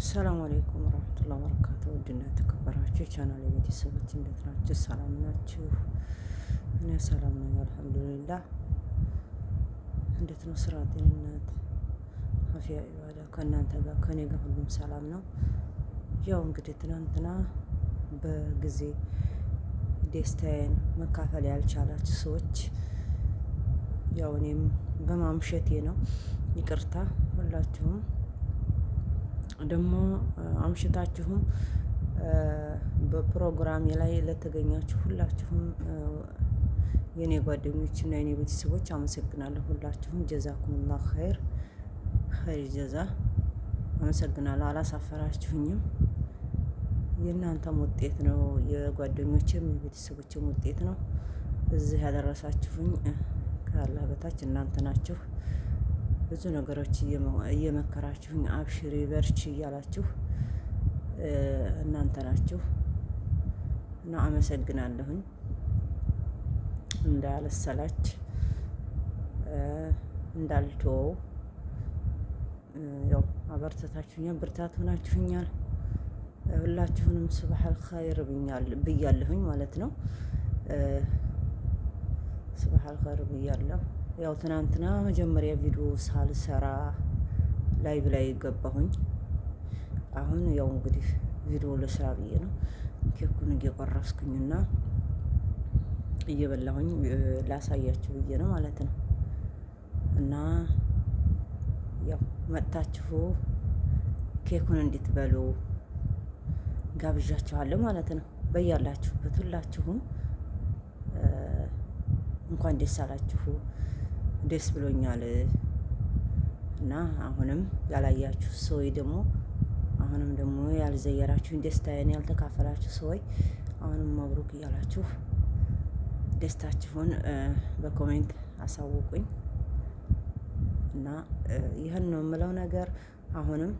ሰላም አለይኩም ወራህመቱላሂ ወበረካቱ። ውድና የተከበራችሁ የቻናል ቤተሰቦች እንዴት ናችሁ? ሰላም ናችሁ? እኔ ሰላም ነኝ አልሐምዱሊላህ። እንዴት ነው ስራ፣ ጤንነት፣ አፍያ፣ ኢባዳ ከእናንተ ጋር ከኔ ጋር ሁሉም ሰላም ነው። ያው እንግዲህ ትናንትና በጊዜ ደስታዬን መካፈል ያልቻላችሁ ሰዎች ያው እኔም በማምሸቴ ነው፣ ይቅርታ ሁላችሁም። ደግሞ አምሽታችሁም በፕሮግራሜ ላይ ለተገኛችሁ ሁላችሁም የኔ ጓደኞች እና የኔ ቤተሰቦች አመሰግናለሁ። ሁላችሁም ጀዛኩሙላህ ኸይር ጀዛ አመሰግናለሁ። አላሳፈራችሁኝም። የእናንተም ውጤት ነው፣ የጓደኞችም የቤተሰቦችም ውጤት ነው። እዚህ ያደረሳችሁኝ ከአላህ በታች እናንተ ናችሁ። ብዙ ነገሮች እየመከራችሁኝ አብሽሪ በርቺ እያላችሁ እናንተ ናችሁ እና አመሰግናለሁኝ። እንዳልሰላች እንዳልተወው ያው አበርተታችሁኛል፣ ብርታት ሆናችሁኛል። ሁላችሁንም ሱብሃል ኸይር ብያለሁኝ ማለት ነው። ሱብሃል ኸይር ብያለሁ። ያው ትናንትና መጀመሪያ ቪዲዮ ሳልሰራ ላይቭ ላይ ገባሁኝ። አሁን ያው እንግዲህ ቪዲዮ ለስራ ብዬ ነው ኬኩን እየቆረስኩኝና እየበላሁኝ ላሳያችሁ ብዬ ነው ማለት ነው። እና ያው መጥታችሁ ኬኩን እንድትበሉ ጋብዣችኋለሁ ማለት ነው። በያላችሁበት ሁላችሁም እንኳን ደስ አላችሁ፣ ደስ ብሎኛል። እና አሁንም ያላያችሁ ሰዎች ደግሞ አሁንም ደግሞ ያልዘየራችሁኝ ደስታዬን ያልተካፈላችሁ ሰዎች አሁንም መብሩክ እያላችሁ ደስታችሁን በኮሜንት አሳውቁኝ። እና ይህን ነው የምለው ነገር። አሁንም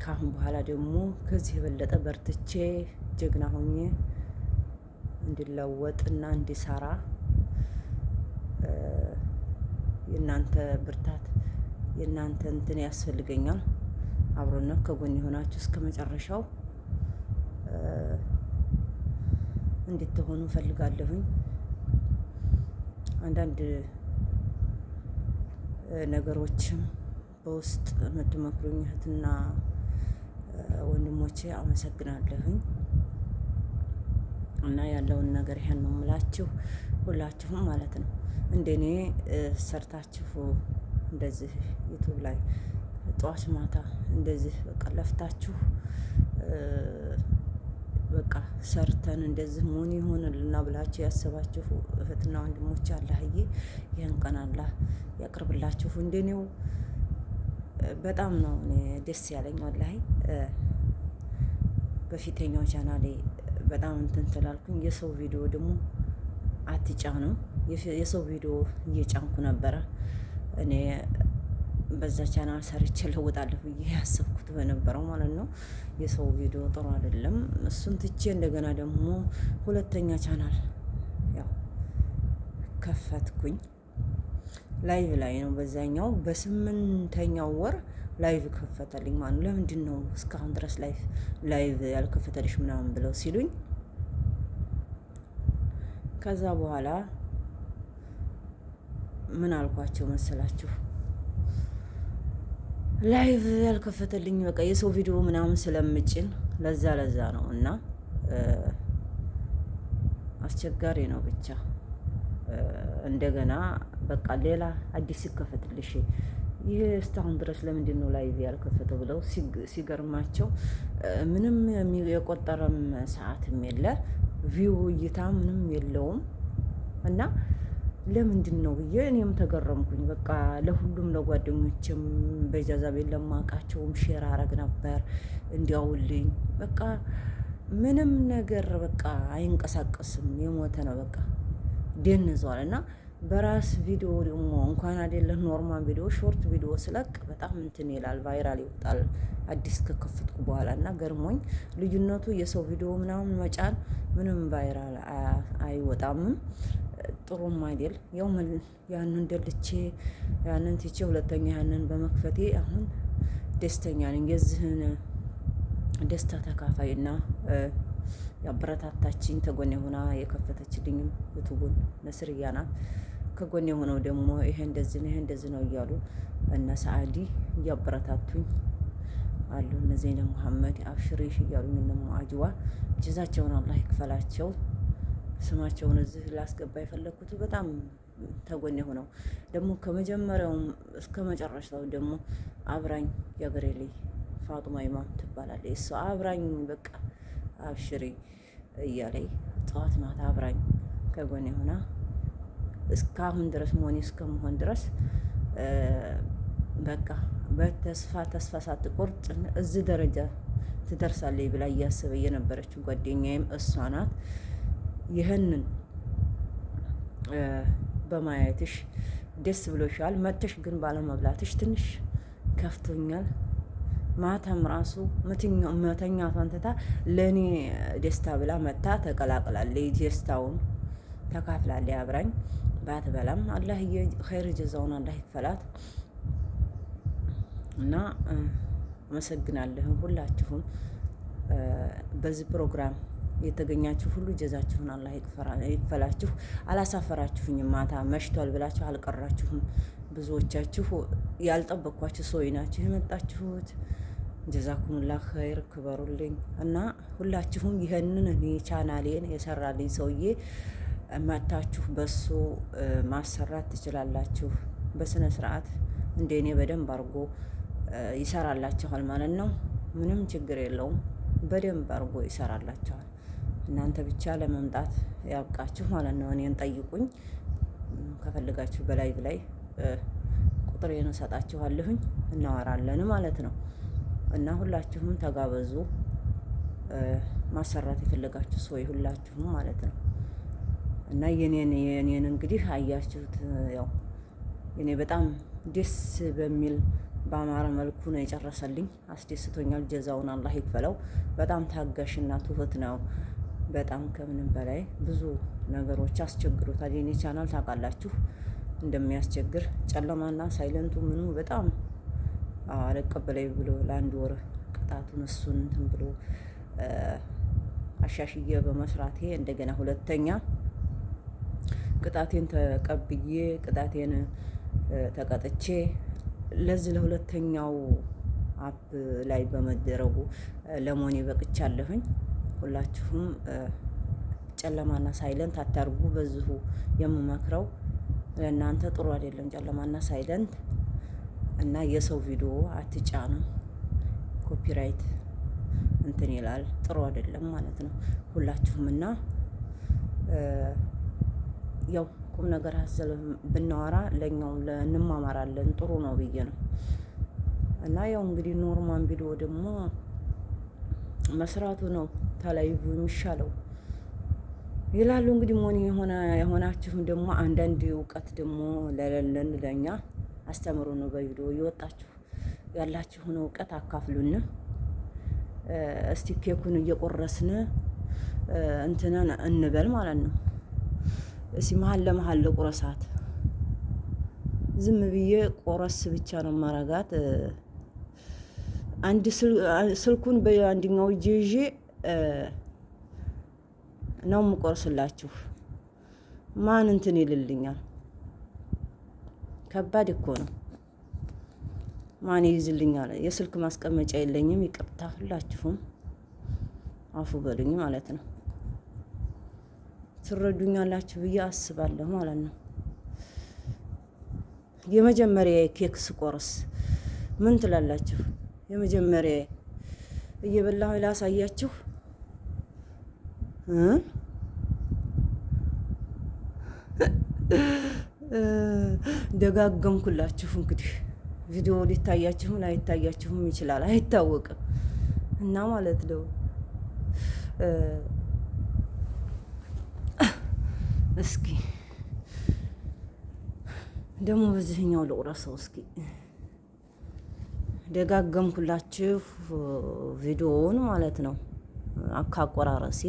ከአሁን በኋላ ደግሞ ከዚህ የበለጠ በርትቼ ጀግና ሆኜ እንዲለወጥና እንዲሰራ የእናንተ ብርታት የእናንተ እንትን ያስፈልገኛል። አብሮነት ከጎን የሆናችሁ እስከ መጨረሻው እንድትሆኑ ፈልጋለሁኝ። አንዳንድ ነገሮችም በውስጥ የምትመክሩኝ እህትና ወንድሞቼ አመሰግናለሁኝ። እና ያለውን ነገር ይሄን ነው የምላችሁ ሁላችሁም ማለት ነው። እንደኔ ሰርታችሁ እንደዚህ ዩቲዩብ ላይ ጠዋት ማታ እንደዚህ በቃ ለፍታችሁ በቃ ሰርተን እንደዚህ ሞኒ ይሆንልና ብላችሁ ያሰባችሁ እህትና ወንድሞች አላህዬ ይህን ቀን አላህ ያቅርብላችሁ። እንደኔው በጣም ነው እኔ ደስ ያለኝ ወላሂ። በፊተኛው ቻናሌ በጣም እንትን ስላልኩኝ የሰው ቪዲዮ ደግሞ አትጫኑ። የሰው ቪዲዮ እየጫንኩ ነበረ እኔ በዛ ቻናል ሰርቼ ለውጣለሁ ብዬ ያሰብኩት በነበረው ማለት ነው። የሰው ቪዲዮ ጥሩ አይደለም። እሱን ትቼ እንደገና ደግሞ ሁለተኛ ቻናል ያው ከፈትኩኝ። ላይቭ ላይ ነው በዛኛው በ8ኛው ወር ላይቭ ከፈተልኝ ማለት ነው። ለምንድን ነው እስካሁን ድረስ ላይቭ ያልከፈተልሽ ምናምን ብለው ሲሉኝ ከዛ በኋላ ምን አልኳቸው መሰላችሁ? ላይቭ ያልከፈተልኝ በቃ የሰው ቪዲዮ ምናምን ስለምጭን ለዛ ነው። እና አስቸጋሪ ነው ብቻ። እንደገና በቃ ሌላ አዲስ ሲከፈትልሽ ይህ እስካሁን ድረስ ለምንድን ነው ላይቭ ያልከፈተው ብለው ሲገርማቸው ምንም የቆጠረም ሰዓትም የለ ቪው እይታ ምንም የለውም። እና ለምንድን ነው ብዬ እኔም ተገረምኩኝ። በቃ ለሁሉም ለጓደኞችም በጃዛ ቤት ለማውቃቸውም ሼር አረግ ነበር እንዲያውልኝ። በቃ ምንም ነገር በቃ አይንቀሳቀስም፣ የሞተ ነው በቃ ደንዟል። እና በራስ ቪዲዮ ደግሞ እንኳን አይደለም ኖርማል ቪዲዮ ሾርት ቪዲዮ ስለቅ በጣም እንትን ይላል፣ ቫይራል ይወጣል አዲስ ከከፈትኩ በኋላ። እና ገርሞኝ ልዩነቱ የሰው ቪዲዮ ምናምን መጫን ምንም ቫይራል አይወጣምም፣ ጥሩም አይደል። ያው ያንን ደልቼ ያንን ትቼ ሁለተኛ ያንን በመክፈቴ አሁን ደስተኛ ነኝ። የዚህን ደስታ ተካፋይና ያበረታታችኝ ተጎኔ ሆና የከፈተችልኝም ዩቱቡን ነስርያ ናት። ከጎኔ የሆነው ደግሞ ይሄ እንደዚህ ነው እያሉ እነ ሰዓዲ እያበረታቱኝ አሉ። እነ ዘይነ መሐመድ አብሽሬሽ እያሉኝ እነ ሙአጅዋ ጀዛቸውን አላህ ይክፈላቸው። ስማቸውን እዚህ ላስገባ የፈለግኩት በጣም ተጎኔ ሆነው ደግሞ ከመጀመሪያውም እስከ መጨረሻው ደግሞ አብራኝ የአገሬ ልጅ ፋጡማ ኢማም ትባላለች። እሷ አብራኝ በቃ አብሽሪ እያለኝ ጠዋት ማታ አብራኝ ከጎኔ ሆና እስካሁን ድረስ መሆኔ እስከመሆን ድረስ በቃ ተስፋ ሳትቆርጥ እዚህ ደረጃ ትደርሳለች ብላ እያሰበ የነበረችው ጓደኛዬም እሷ ናት። ይህንን በማየትሽ ደስ ብሎሻል። መተሽ ግን ባለመብላትሽ ትንሽ ከፍቶኛል። ማታም ራሱ መተኛቷን ትታ ለእኔ ደስታ ብላ መታ ተቀላቅላለች። ደስታውን ተካፍላለች አብራኝ። ባትበላም አላህ ኸይር ጀዛውን አላህ ይክፈላት እና አመሰግናለሁ ሁላችሁም በዚህ ፕሮግራም የተገኛችሁ ሁሉ ጀዛችሁን አላህ ይክፈላችሁ። አላሳፈራችሁኝም። ማታ መሽቷል ብላችሁ አልቀራችሁም። ብዙዎቻችሁ ያልጠበቅኳችሁ ሰዎች ናችሁ የመጣችሁት። ጀዛኩሙላህ ኸይር ክበሩልኝ እና ሁላችሁም ይህንን እኔ ቻናሌን የሰራልኝ ሰውዬ መታችሁ በሱ ማሰራት ትችላላችሁ። በስነ ስርዓት እንደኔ በደንብ አድርጎ ይሰራላችኋል ማለት ነው። ምንም ችግር የለውም። በደንብ አድርጎ ይሰራላችኋል። እናንተ ብቻ ለመምጣት ያብቃችሁ ማለት ነው። እኔን ጠይቁኝ ከፈልጋችሁ በላይ ቁጥሬን እሰጣችኋለሁኝ እናወራለን ማለት ነው። እና ሁላችሁም ተጋበዙ። ማሰራት የፈለጋችሁ ሰው ሁላችሁም ማለት ነው። እና የኔን እንግዲህ አያችሁት። ያው እኔ በጣም ደስ በሚል በአማረ መልኩ ነው የጨረሰልኝ። አስደስቶኛል። ጀዛውን አላህ ይክፈለው። በጣም ታጋሽና ትሁት ነው። በጣም ከምንም በላይ ብዙ ነገሮች አስቸግሮታል። የኔ ቻናል ታውቃላችሁ እንደሚያስቸግር ጨለማና ሳይለንቱ ምኑ በጣም አልቀበለኝ ብሎ ለአንድ ወር ቅጣቱን እሱን እንትን ብሎ አሻሽዬ በመስራቴ እንደገና ሁለተኛ ቅጣቴን ተቀብዬ ቅጣቴን ተቀጥቼ ለዚህ ለሁለተኛው አፕ ላይ በመደረጉ ለሞኔ በቅቻለሁኝ። ሁላችሁም ጨለማና ሳይለንት አታርጉ። በዚሁ የምመክረው ለእናንተ ጥሩ አይደለም ጨለማና ሳይለንት እና የሰው ቪዲዮ አትጫኑ። ኮፒራይት እንትን ይላል፣ ጥሩ አይደለም ማለት ነው። ሁላችሁም እና ያው ቁም ነገር አዘል ብናወራ ለኛውም እንማማራለን ጥሩ ነው ብዬ ነው። እና ያው እንግዲህ ኖርማል ቪዲዮ ደግሞ መስራቱ ነው ተላይቡ የሚሻለው ይላሉ። እንግዲህ ሞኒ የሆናችሁም ደግሞ አንዳንድ እውቀት ደግሞ ለሌለን ለኛ አስተምሩ ነው። በቪዲዮ እየወጣችሁ ያላችሁን እውቀት አካፍሉን። እስቲ ኬኩን እየቆረስን እንትናን እንበል ማለት ነው። እስቲ መሀል ለመሀል ለቁረሳት ዝም ብዬ ቆረስ ብቻ ነው ማረጋት። አንድ ስልኩን በአንደኛው እጄ ይዤ ነው የምቆርስላችሁ። ማን እንትን ይልልኛል? ከባድ እኮ ነው። ማን ይይዝልኛል? የስልክ ማስቀመጫ የለኝም። ይቅርታ ሁላችሁም አፉ በሉኝ ማለት ነው። ትረዱኛላችሁ ብዬ አስባለሁ ማለት ነው። የመጀመሪያ ኬክ ስቆርስ ምን ትላላችሁ? የመጀመሪያ እየበላሁ ላሳያችሁ። ደጋገምኩላችሁ። እንግዲህ ቪዲዮ ሊታያችሁም ላይታያችሁም ይችላል፣ አይታወቅም እና ማለት ነው። እስኪ ደግሞ በዚህኛው ልቁረሰው። እስኪ ደጋገምኩላችሁ ቪዲዮውን ማለት ነው። አካቆራረሴ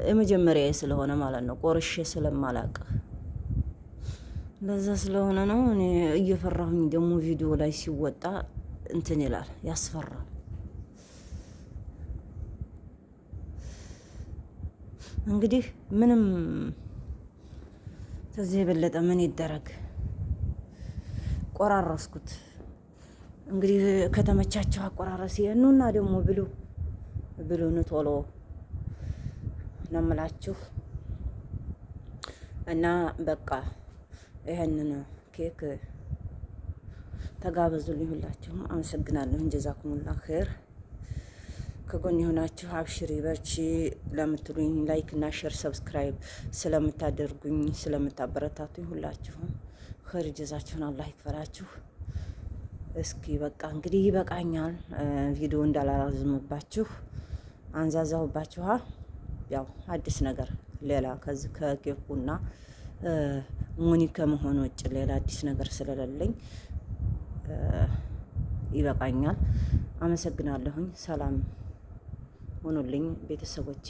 የመጀመሪያ ስለሆነ ማለት ነው። ቆርሼ ስለማላቅ ለዛ ስለሆነ ነው። እኔ እየፈራሁኝ ደግሞ ቪዲዮ ላይ ሲወጣ እንትን ይላል፣ ያስፈራል። እንግዲህ ምንም ከዚህ የበለጠ ምን ይደረግ? ቆራረስኩት። እንግዲህ ከተመቻቸው አቆራረስ የኑና ደግሞ ብሉን ቶሎ ነው የምላችሁ። እና በቃ ይሄንን ኬክ ተጋበዙልኝ ሁላችሁም። አመሰግናለሁ። ጀዛኩሙላ ኸይር። ከጎን የሆናችሁ አብሽሪ በርቺ ለምትሉኝ ላይክ እና ሼር ሰብስክራይብ ስለምታደርጉኝ ስለምታበረታቱኝ ሁላችሁም ኸይር ጀዛችሁን አላህ ይክፈላችሁ። እስኪ በቃ እንግዲህ ይበቃኛል። ቪዲዮ እንዳላራዝምባችሁ አንዛዛሁባችኋ። ያው አዲስ ነገር ሌላ ከዚህ ከኬኩና ሙኒ ከመሆን ውጭ ሌላ አዲስ ነገር ስለሌለኝ ይበቃኛል። አመሰግናለሁኝ። ሰላም ሆኖልኝ ቤተሰቦቼ።